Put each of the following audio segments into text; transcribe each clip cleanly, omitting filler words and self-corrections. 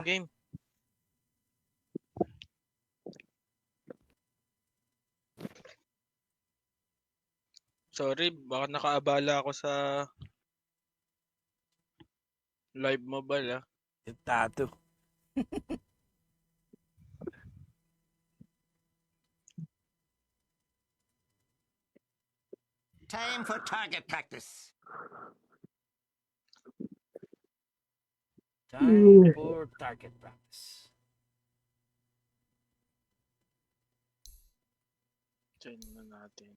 game. Sorry, baka nakaabala ako sa live mobile Yung tattoo. Time for target practice. Time for target practice. Diyan na natin.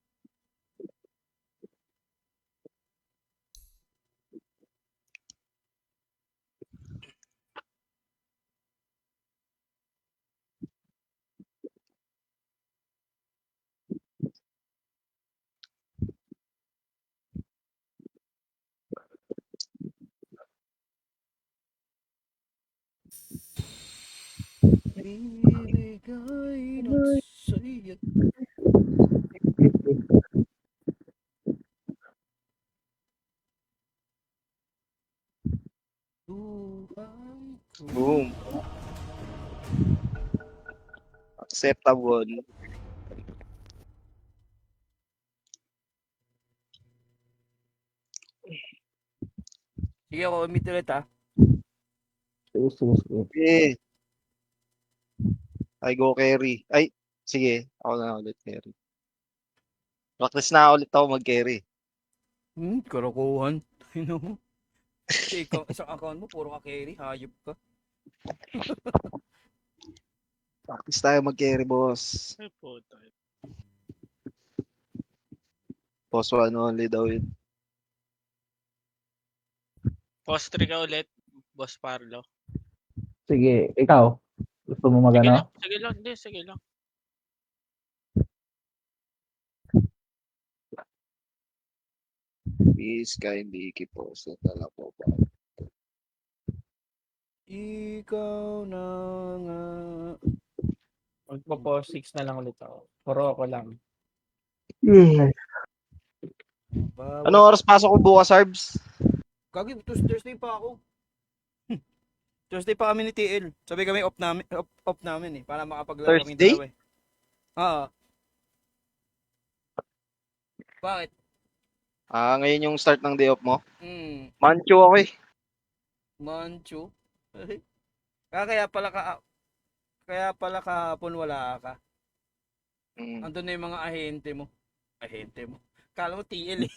Bibigay ng saya. Buhay ko. Boom. Acceptable. Sige ako, umit ulit ha. Okay. I go carry. Ay, sige. Ako na ulit carry. Practice na ulit ako mag-carry. Karakuhan. Ano mo? Ikaw, isang account mo, puro ka carry. Hayop ka. Practice tayo mag-carry, boss. Ay po tayo. Boss one only daw yun. Post 3 ka ulit, Boss Parlo. Sige, ikaw. Gusto mo magano? Sige lang, hindi, sige lang. Peace, kindly keep us sa talapo pa. Ikaw na nga. Magpo 6 na lang ulit ako. Puro ako lang. Anong oras pasok ko bukas, Arbs? Kagi, Thursday pa ako. Thursday pa kami ni TL. Sabi kami off namin eh. Para makapaglaro kami Thursday? dalawa eh. Oo. Bakit? Ngayon yung start ng day off mo? Hmm. Mancho ako eh. Manchu. Kaya pala kahapon wala ka. Andun na yung mga ahente mo. Kala mo TL eh.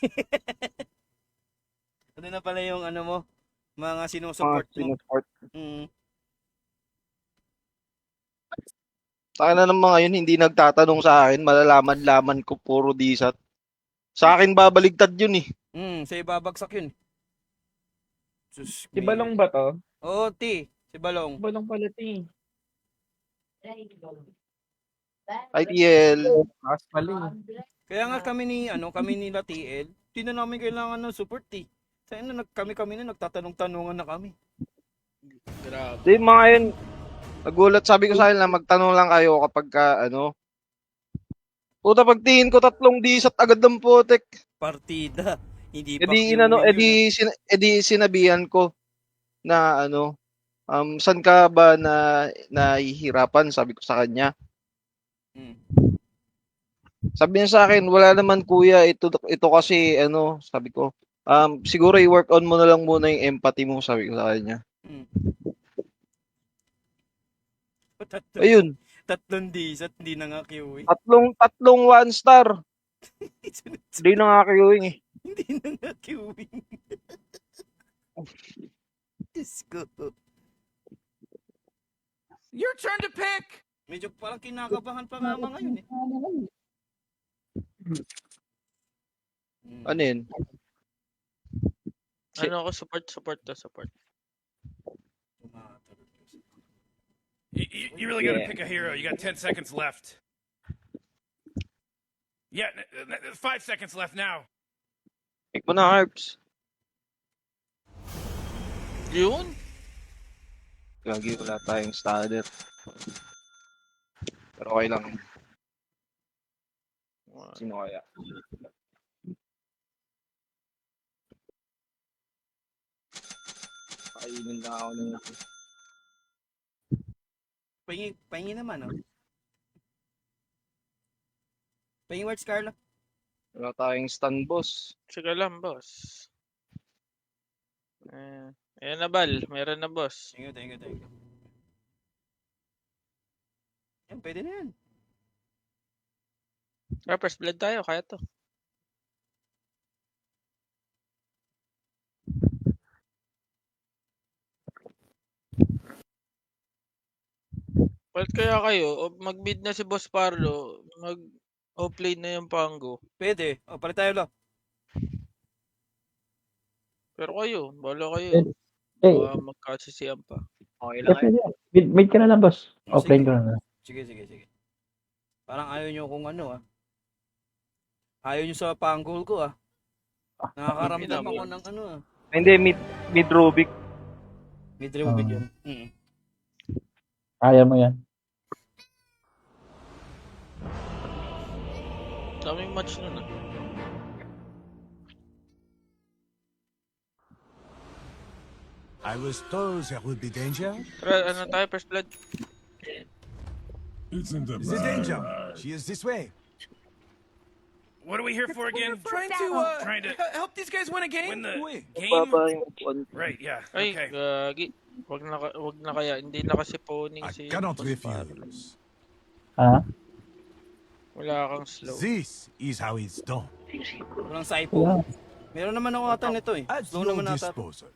Andun na pala yung ano mo, mga sinusupport mo. Sinusupport. Sa akin na ng mga yun, hindi nagtatanong sa akin, malalaman-laman ko puro disat. Sa akin babaligtad yun eh. Sa ibabagsak yun. Sus, Si Balong ba to? Oo, T. Si Balong. Balong pala ti. ITL. Taas pala. Kaya nga kami nila TL, di na namin kailangan ng support eh. Sa kami na nagtatanong-tanungan na kami. Grabe. Di mga yun, nagulat sabi ko sa akin na magtanong lang kayo kapag ka, puta pagtingin ko 3 disat agad ng putek. Partida. Hindi pa Edi sinabihan ko na saan ka ba na nahihirapan, sabi ko sa kanya. Sabi niya sa akin, wala naman kuya, ito kasi sabi ko, siguro i-work on mo na lang muna yung empathy mo, sabi ko sa kanya. Ayun. 3 disat, hindi na nga QA. Tatlong 1 star. Hindi na nga queuing eh. Hindi na nga QA. Diyos ko. Your turn to pick! Medyo parang kinakabahan pa nga mga yun eh. Ano yun? Ano ako, support. You really gotta pick a hero. You got 10 seconds left. Yeah, 5 seconds left now. Pick mo na, Herbs. Yun? Gagi, wala tayong starter. Pero okay lang. Sino kaya? Kainin na ako ng Pahingi naman, oh. Pahingi words, Carlo. Wala tayong stun, boss. Sige lang, boss. Ayan na, Bal. Meron na, boss. Thank you. Yan, pwede na yan. First blood tayo, kaya to. Palit kaya kayo, o mag-mid na si Boss Parlo, mag-offlane na yung Pango. Pwede. O, palit tayo, lo. Pero kayo, bala kayo. Eh, Baka magkasisiyan pa. Okay lang kasi mid ka na lang, boss. Offline ka na lang. Sige. Parang ayaw nyo kung ano, ah. Ayaw nyo sa panggol ko, ah. Nakakaramdam ako ng ano, ah. Hindi, mid Rubik. Mid-Rubik Ah. yun. Kaya mo yan. Daming match nun, ah. I was told there would be danger. Tara, ano tayo, first blood? The danger. She is this way. What are we here for again? Trying Trying to help these guys win a game. win the game. Baba yung upuan. Right. Yeah. Ay, Okay. gagi. Wag na kaya. Hindi na kasi pawning I si cannot Boss Parlo. refuse. Ha? Wala kang slow. This is how it's done. Walang saipo. Wala. Meron naman ako ata nito, eh. At Slow your naman ata. disposal.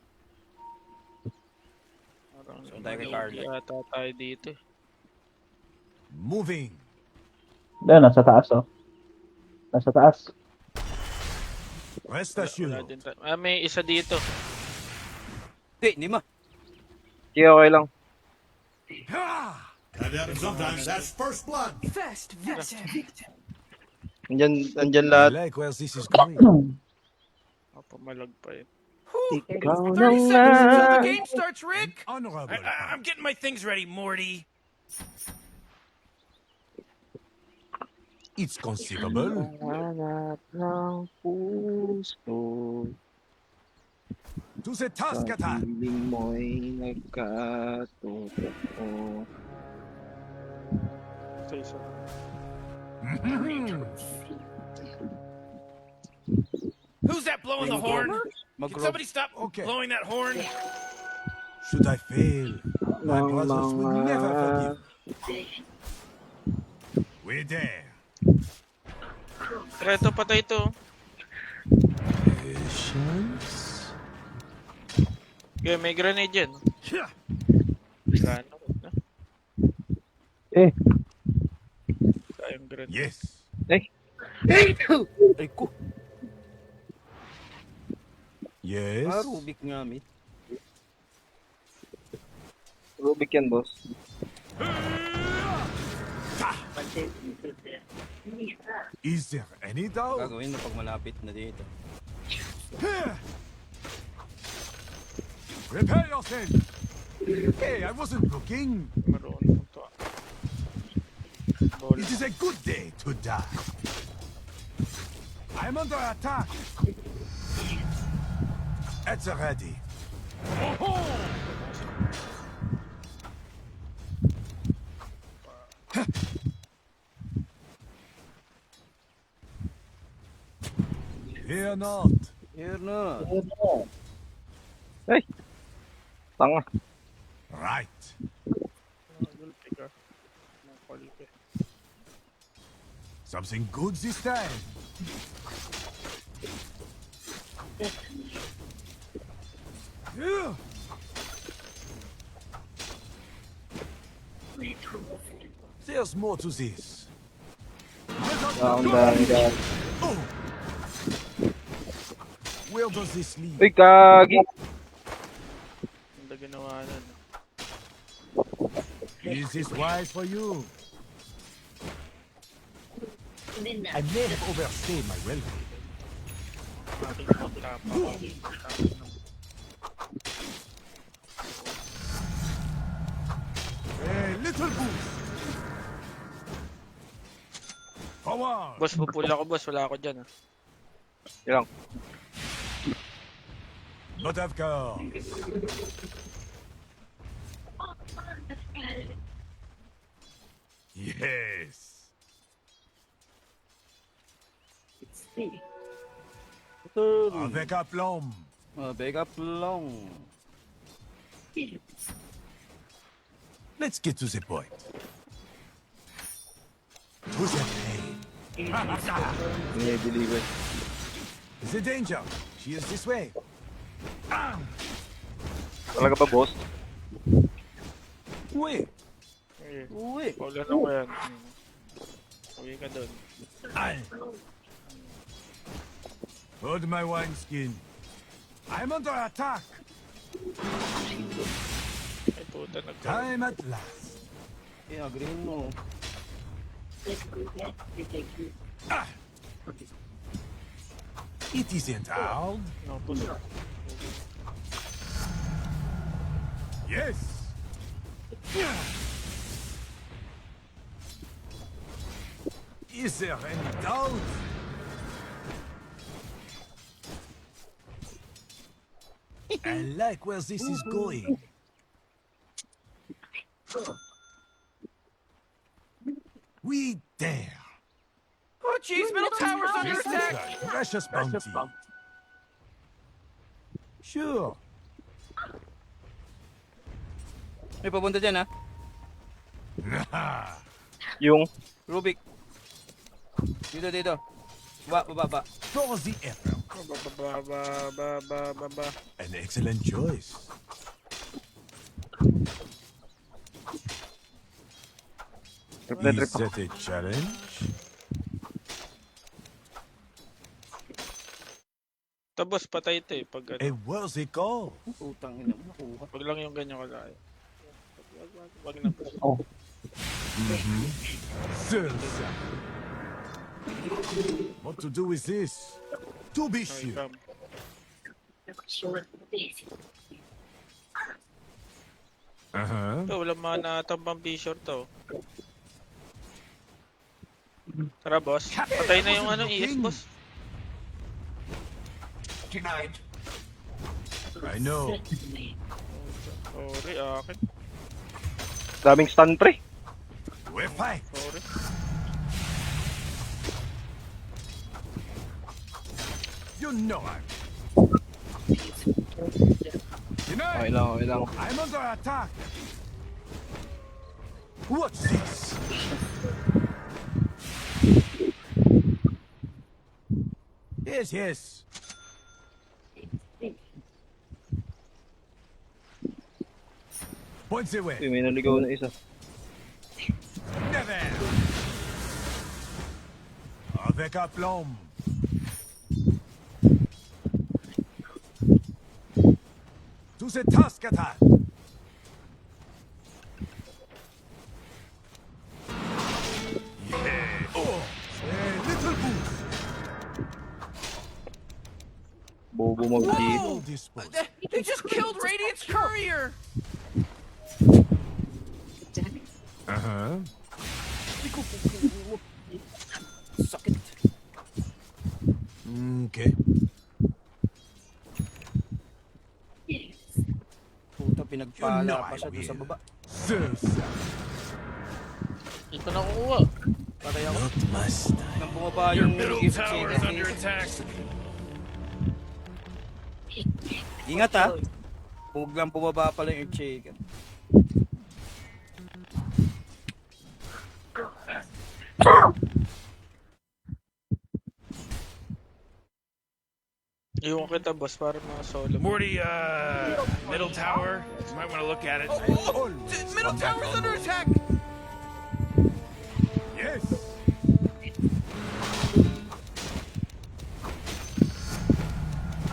Parang So, tayo kay Carlo. yata tayo dito. Moving. Doon, nasa taas, oh. Nasa taas. Rest Wala assured. din tayo. May isa dito. Hindi ma. Sige, okay lang. Sometimes that's first blood. Andyan I lahat. like where this is going. Pamalag pa yun. Ikaw 30 seconds until the game starts, Rick. Honorable. I'm getting my things ready, Morty. It's conceivable. Hanap ng puso. To the task at hand. Piling mo'y nagkatotoo. Isa. Who's that blowing the horn? Can Mag-rob. somebody stop Okay. blowing that horn? Should I fail, my Ng brothers would mga- never forgive. We're there. Reto, patay to. Patience. Okay, may grenade yan. Gano? Eh. Sayang grenade. Yes. Ay ko. Yes. Rubik nga, mate. Rubik yan, boss. Is there any doubt? Gagawin na pag malapit na dito. Prepare yourself. Hey, I wasn't looking. Marunong to. Bola. It is a good day to die. I'm under attack. At the ready. Fear not. Here na. Tanga. Right. Gulpi ka. Nakulpi. Something good this time. Yeah. There's more to this. Down. Oh. Where does this lead? Uy, kagi. Ganda ginawa nun. Is this wise for you? I may have overstayed my welcome. Ating pagtapa. A little boost. Forward. Boss, pupula ko, boss. Wala ako dyan, ah. Yan. Not of car. Yes. Avec aplomb. Backup long. Let's get to the point. To the pain. Dinideliver. The danger. She is this way. Talaga ba, boss? Wait. Uwi. Paulan ako yan. Uwi ka doon. Hold my wineskin. I'm under attack. Ay puta, nagka. Time at last. Agreein mo. It isn't hard. No, puta. Yes. Is there any doubt? I like where this is going. We dare. Oh, jeez, middle tower's under attack. Precious bounty. Sure. May papunta dyan, ha? Yung Rubik. Dito. Baba. For the effort. Ba. An excellent choice. trip na trip Is that a challenge? Tapos patay ito eh. Pag, A worthy call. Utang ina mo, nakuha. pag lang yung ganyan kalaki. Wag na. Oh, Sir. What to do with this? To be Ay, sure. kam. Uh-huh. Ito, walang mga natambang b-short to. Tara, boss. Patay na yung ES, boss. I know. Sorry, akin. daming stun, pre. We're fine. Sorry. You know I'm. Okay lang. I'm under attack. What's this? Yes. Points away. Uy, may naligaw na isa. Never. Avec aplomb. To the task at hand. Yeah. Oh, a little boost. Bobo mag-G. All disposed. They just killed Radiant's courier. Uh-huh. Sakit. Okay. Puta, pinagpala pa siya doon sa baba. Sir. Hindi ko nakukuha. Patay ako. Not must. Nang bumaba Your yung middle gift tower is under attack. Ingat, ha. Huwag lang bumaba pala yung chicken. Iwan kita, boss, para ma-solo. Morty, middle tower. You might want to look at it. Middle tower's under attack. Yes.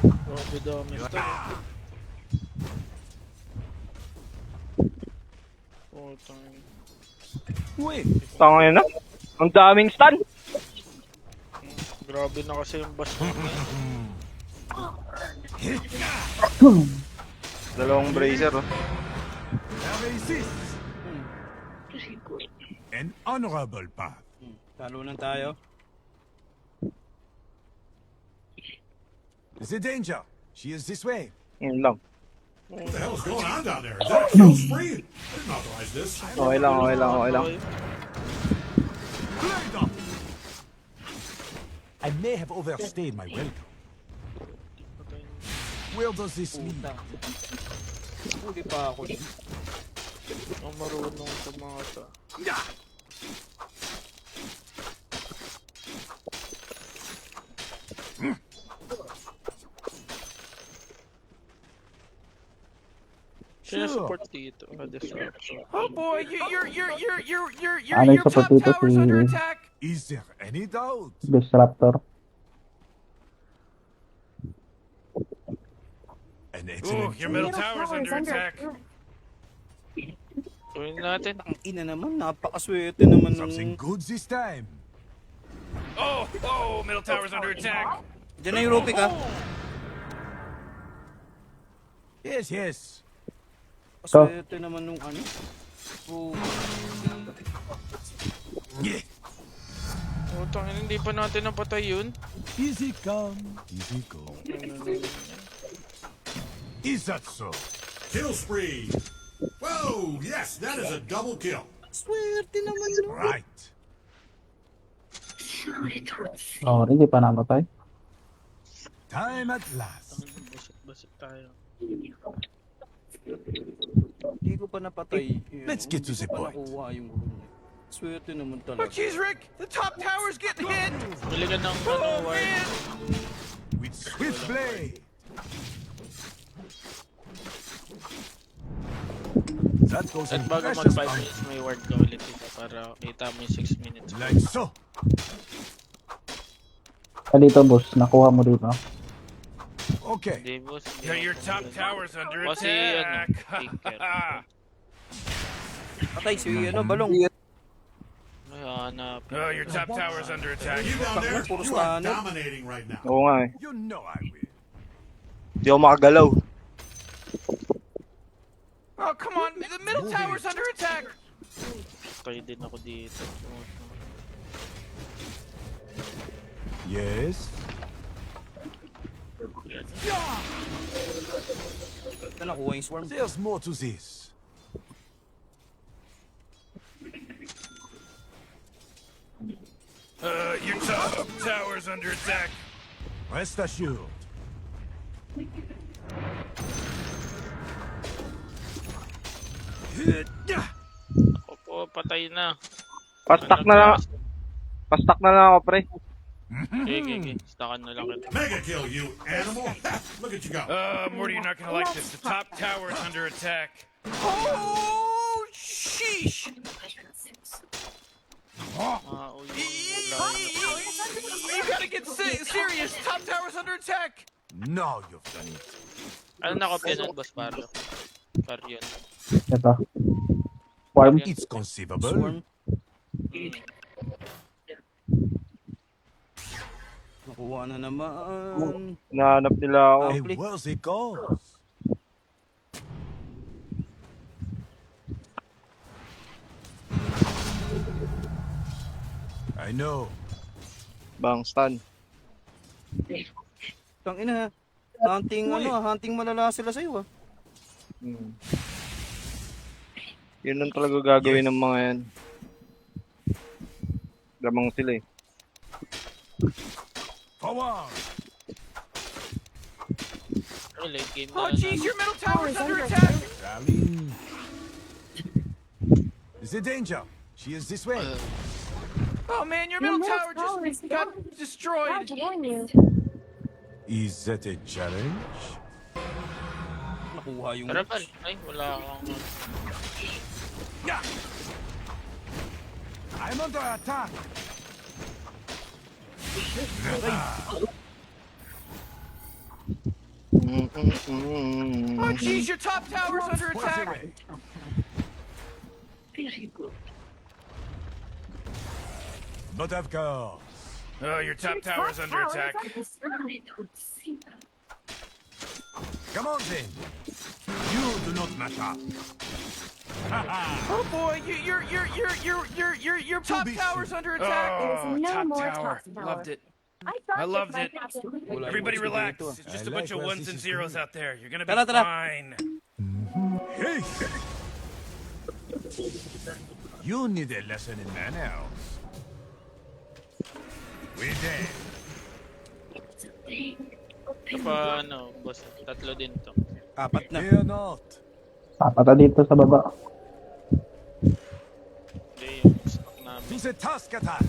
Grabe dami ito. Putang ina. Wait. Tangin na. Ang daming stun. Grabe na kasi yung boss ko. Dalawang bracer, oh. There exists an honorable path. Talunan tayo. The danger. She is this way. Yun lang. What the hell is going on down there? Is that a kill spree? I didn't authorize this. Okay lang. Okay. Blade up! I may have overstayed my welcome. Where does this lead? Puta. Huli pa ako. Ang marunong sa mga to. Sino support dito? Disruptor. Oh boy, Ano your yung support top dito tower's si under attack. Is there any doubt? Disruptor? An Ooh, excellent your middle tower's under attack. Tuwin natin. Ang ina naman, napakaswerte naman something nung... good this time. Oh, oh, middle tower's under attack. Diyan na yung Rupic ah. Yes, yes. Paswerte naman nung ano. Oh, Yeah. Utang, hindi pa natin napatay yun. Easy come, easy go. Is that so? Kill spree! Whoa, yes, that is a double kill. swerte naman nung... Right. Oh, hindi pa namatay. Time at last. Basik tayo. Hindi ko pa napatay. Let's get to the Hindi ko pa point. nakuha yung gulo niya. Swerte naman Oh talaga. jeez, Rick, the top tower's getting hit. Bili ka ng Oh wire. man. With swift blade. That goes At in bago precious mag 5 bounty. minutes, may word ka ulit dito para kita mo yung 6 minutes. Like so. Dito, boss. Nakuha mo dito. Okay. Hindi, boss. hindi Yeah, ako your top ganun. tower's under Kasi, ano, attack. ticker. Patay si ano, balong. May hanap. Oh, your top tower's under attack. You down there, Puro you are standard. dominating right now. Oo nga eh. You know I will. Hindi ako makagalaw. Oh come on, the middle tower's under attack. Tayo din ako dito. Yes. Ito nakuha yung swarm. There's more to this. Your top tower's under attack. Rest assured. Ako po, patay na. Pastak na lang. Pastak na lang ako, pre. Okay. Stackan na lang kita. Mega kill, you animal. Look at you go. Morty, you're not gonna like this. The top tower's under attack. Oh sheesh. Uy, You gotta get serious. Top tower's under attack. Now you've done it. ano nakopya nun, boss Paro? Paro yun. Ito. Farm. It's conceivable. Swarm. Nakuha na naman. Hinahanap nila ako. A worthy cause. I know. Bang stun. Tangina. Hunting hunting malala sila sa iyo ah. Hmm. Yun ang talaga gagawin ng mga yan. Lamang sila eh. Forward. Oh, late game Oh na jeez, your middle tower's under attack. Darling. Is there danger? She is this way. Oh man, your middle tower just got destroyed. Is that a challenge? Nakuha yung... Tara, pal. Ay, wala akong... I'm under attack. Oh jeez, your top tower's under attack. But of course. Oh, your top tower's under attack. Come on then. You do not matter. Oh boy, your top be tower's under attack. Oh, no top more tower. top tower. Loved it. I loved it. Wala Everybody yung relax. dito, ah. It's just I a bunch like of where ones this and is zeros going. out there. You're gonna be Tara, tara. fine. Hey. You need a lesson in manners. We're dead. Ito pa, ano, boss, tatlo din to. Apat na. Fear not. Papata dito sa baba. Hindi yung stock namin. To the task attack.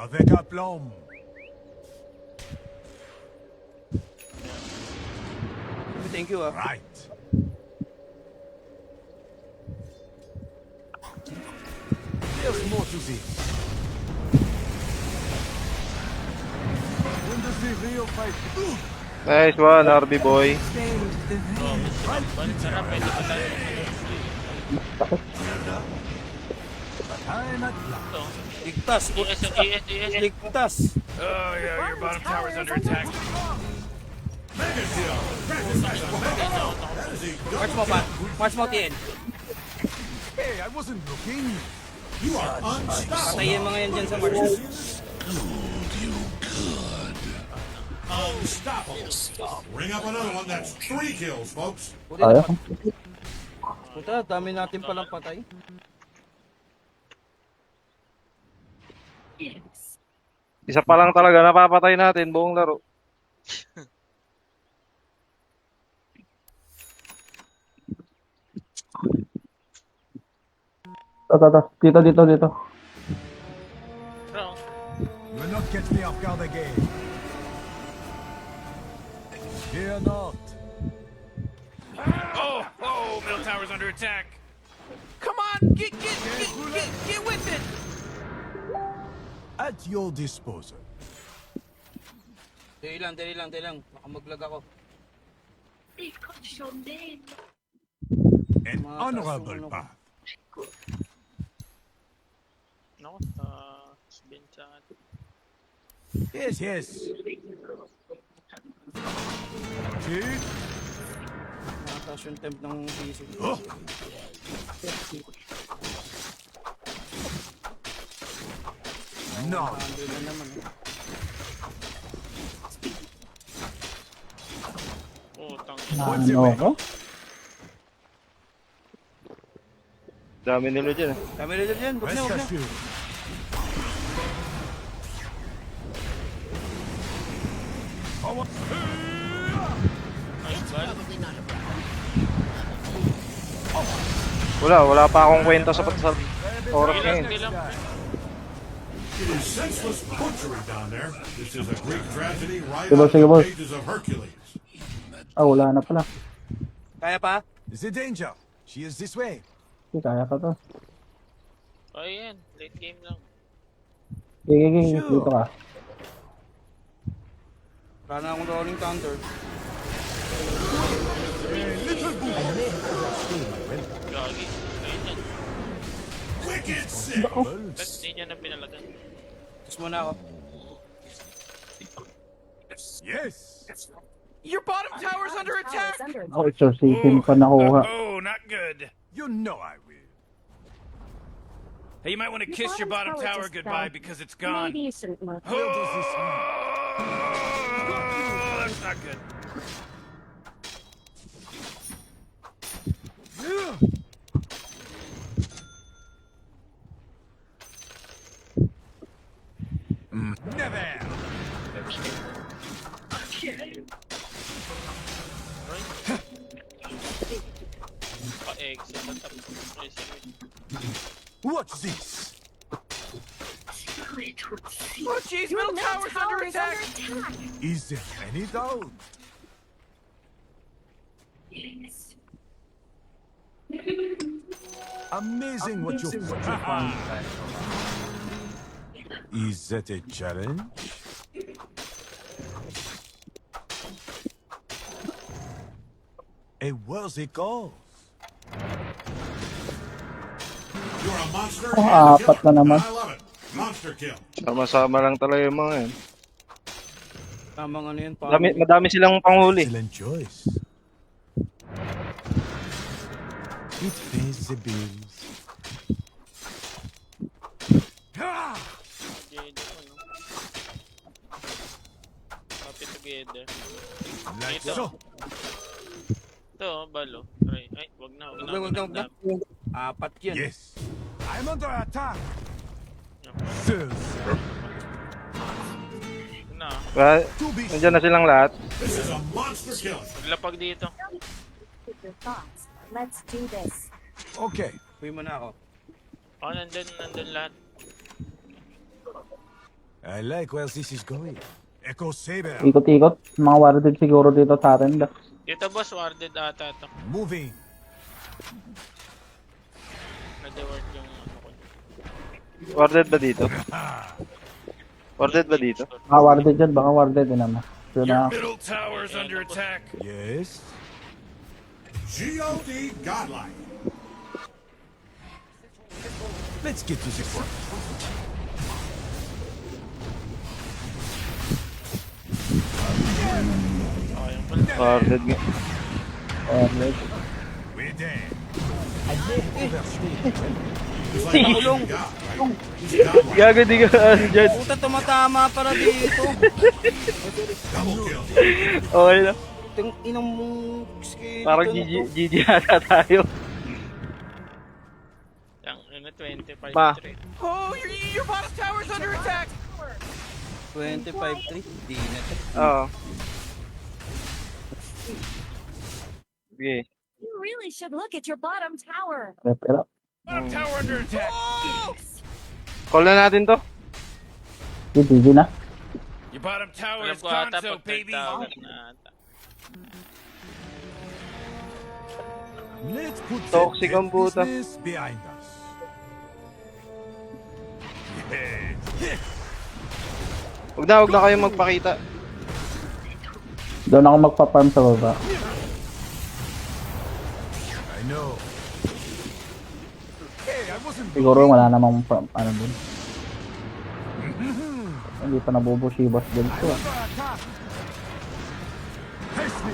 Avec aplomb. Thank you, ah. Right. There's more to this. When does the real fight? Nice one, RB boy. Sarap, pwede pa tayo. Time at last. Ito. Ligtas. ES. Ligtas. Oh yeah, your bottom tower's under attack. March mo, Pat. March mo, TN. Hey, I wasn't looking. You are unstoppable. Patayin mga yan dyan sa March. Unstoppable. Ring up another one. That's 3 kills, folks. Kaya. Puta, dami natin palang patay. Isa pa lang talaga napapatay natin buong laro. Dito, dito, dito. Round. You will not catch me off guard again. Fear not. Oh, middle tower's under attack. Come on, get with it. At your disposal. Dali lang. Baka maglag ako. An Mga honorable taas ng path. Ako, bencha. Yes, yes. See? Mataas yung temp ng PC. Oh. No. Under na naman. Putang What's Ano your way? ako? Dami nila dyan. Kami rin dyan. Huwag na, Rest huwag na. assured. Wala pa akong kwenta sa oras ngayon. Senseless butchery down there. This is a Greek tragedy right Sige, out of sige, the boss. pages of Hercules. Wala na pala. Kaya pa? The danger. She is this way. Kaya ka to. Ayan, late game lang. Gigiging, dito ka. Wala na akong rolling counter. Gagi. Ayun yan. Wicked sick. Ba't hindi niya na pinalagan? Tapos muna ako. Yes. Your bottom tower's under attack. Ako, exorcism pa nakuha. Oh, not good. You know I will. Hey, you might want to kiss your bottom tower goodbye because it's gone. Maybe you shouldn't look. Where does this lead? Oh, that's not good. Never. Pa-exit at tapos. Watch this. Oh, jeez, middle tower's under attack. Is there any doubt? Amazing what you find. Is that a challenge? A worthy cause. You're a monster. Oh, and a apat killer. na naman. I love it. Monster kill. Sama-sama lang talaga yung mga yan. Tamang ano yun, parang... Madami silang panghuli. Excellent choice. It pays the bills. Ah! Together, ano? Happy together. Like Ito. so. Ito, balo. Ay, wag na. Huwag na. Apat yan. Yes. I'm under attack. Serves. Yun na. Well, To be nandiyan na silang lahat. This is a monster kill. Maglapag dito. With your thoughts. Let's do this. okay. Uwi mo na ako. Nandun lahat. I like where this is going. Echo Saber. Ikot-ikot. Mga warded siguro dito sa atin. Dito boss, warded ata to. Moving. Nade-ward yung ano ko. Warded ba dito? Warded ba dito? Mga warded dyan. Baka warded din naman. So Your na, middle tower is under attack. Yes. God godlike. Let's get to this one. Okay, yung pala. Warded nga. warded. We're there. It's like Tulong. God, right? He's godlike. Gago di ka andyan. Puta, tumatama para dito. Double kill. Okay na. Itong inang mong skill. Parang GG ata tayo. Yung, ano, 25 Ma. trade. Oh, your bottom tower's under attack. 25-3. Di na to. Oo. Sige. You really should look at your bottom tower. Rep it up. Bottom tower under attack. Call na natin to. GG na. Your bottom tower Alam is ko ata Gonzo, pag baby. tawag na ata. Let's put Toxic that ang puta. business behind us. Yes. Huwag na kayong magpakita. Doon ako magpa-farm sa baba. I know. Hey, I wasn't Siguro wala namang farm. Ano dun. Hindi pa nabubush si boss din ko. under attack. Face me.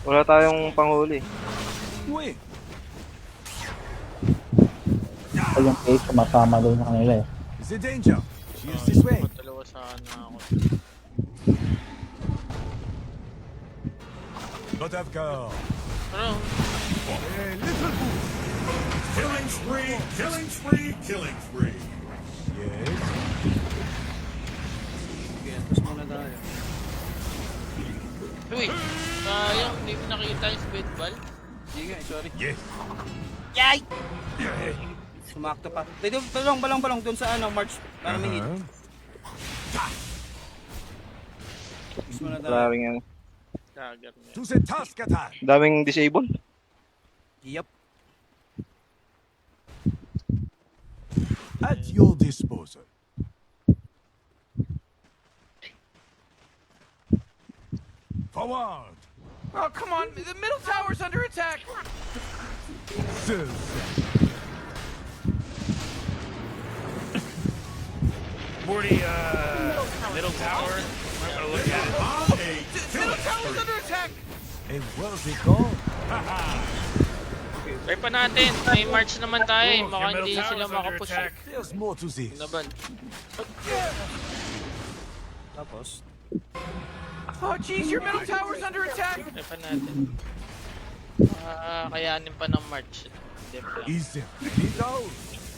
Wala tayong panghuli. Wait. Ay yung case sumasama doon sa kanila eh. Is there danger? She's this way. Dalawa sana ako. Not have girl. Pero, A little boost. Killing spree, killing spree, killing spree. Yes. Okay, tapos muna tayo. uy, sayang, hindi ko nakita yung speed ball. Sige nga, sorry. Yes. Yay! Sumakto pa. Dito, balong doon sa ano, March. Para may hit. Tapos muna tayo. Daming ano. Dagger niya. To the task at hand. Daming disable. Yup. At your disposal. Forward. Oh, come on. The middle tower's under attack. Serves. Morty, middle tower. Might want to look at it. Bomb a Middle tower's under attack. A worthy goal. Try pa natin, may march naman tayo eh. Oh, Baka your hindi middle sila tower's under makapush. attack. There's more to this. Naban. Tapos. Oh, jeez, your middle tower's under attack. Try pa natin. Kayanin pa ng march. Dep lang. Is there any doubt?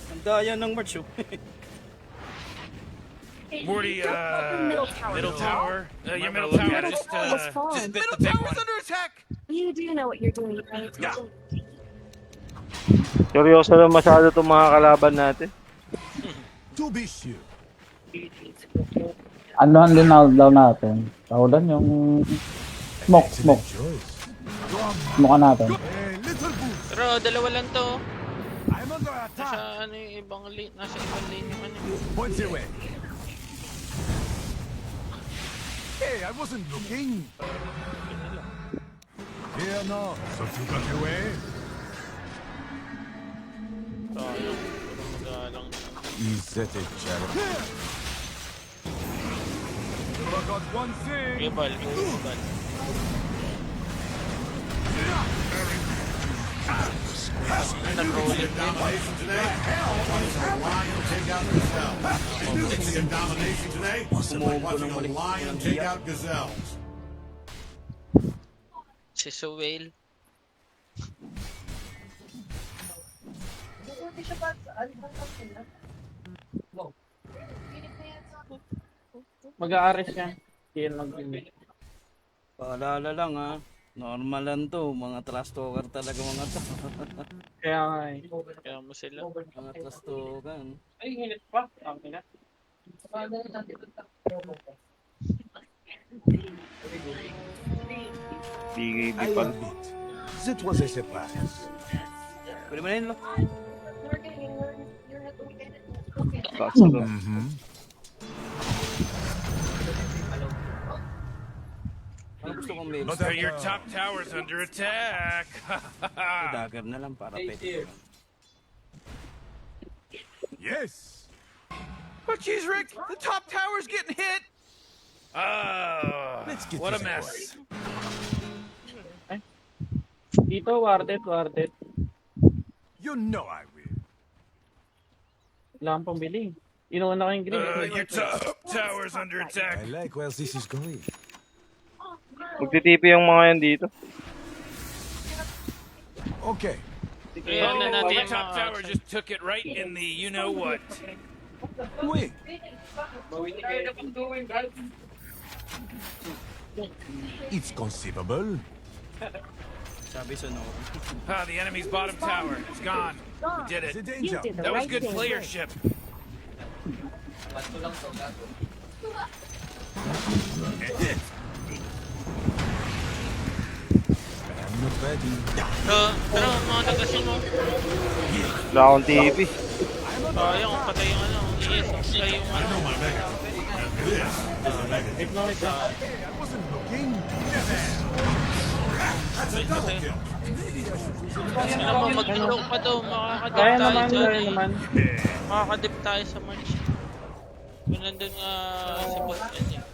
Ang daya ng March, oh. Morty, middle tower. Your middle Your tower middle just, tower has fallen. bit Middle the big tower's one. under attack. You do know what you're doing, right? Yeah. Seryoso na masyado itong mga kalaban natin. To be sure. Anuhan din daw natin. Tawalan yung smoke. Excellent choice. Smoke natin. A little boost. Pero dalawa lang to. I'm under attack. Nasa ano yung ibang lane, nasa ibang lane yung ano. Points away. Hey, I wasn't looking. Here now. So you got away? Sayang, magalang. Is that a challenge? Forgot one thing. Ibal, ibal. Nag-rolling din. domination today. Watching a lion take out gazelle. Speaking of domination today, it's like watching a lion take out gazelles. Si Suwail. Mag-a-arrest yan. Yan lang. Paalala lang ha. Normal lang to. Mga trash talker talaga mga to. Kaya nga eh. Kaya mo sila. Mga trash talker. Ay, hinit pa. Ang ina. BKB I pa. admit, that was a surprise. Pwede mo na yun, lo. Kaso to. Mm-hmm. Ano gusto kong may Not Your top tower's under attack. dagger na lang para pwede. Yes. Oh, jeez, Rick, the top tower's getting hit. Oh, Let's get what a this mess. Dito, warded. You know I will. Wala kang pambili. Inuuna ko yung green. Your top tower's under attack. I like where this is going. Magtitipi yung mga yan dito. Okay. Kaya na natin My yung top mga tower just took it right in the you know what. Wait. It's conceivable. Sabi sa no. Ah, the enemy's bottom tower. It's gone. We did The it. danger. did the That was right good thing. playership. I'm not ready. Pero mga tagasin mo. Wala akong TV. Sayang, patay yung ano. Yes, patay yung ano. I wasn't looking. That's a double kill. Alam mo, mag-low pa daw. Makakadip Kaya tayo naman, dyan. kaya naman. Makakadip tayo sa match. Kung nandun nga si boss yan eh.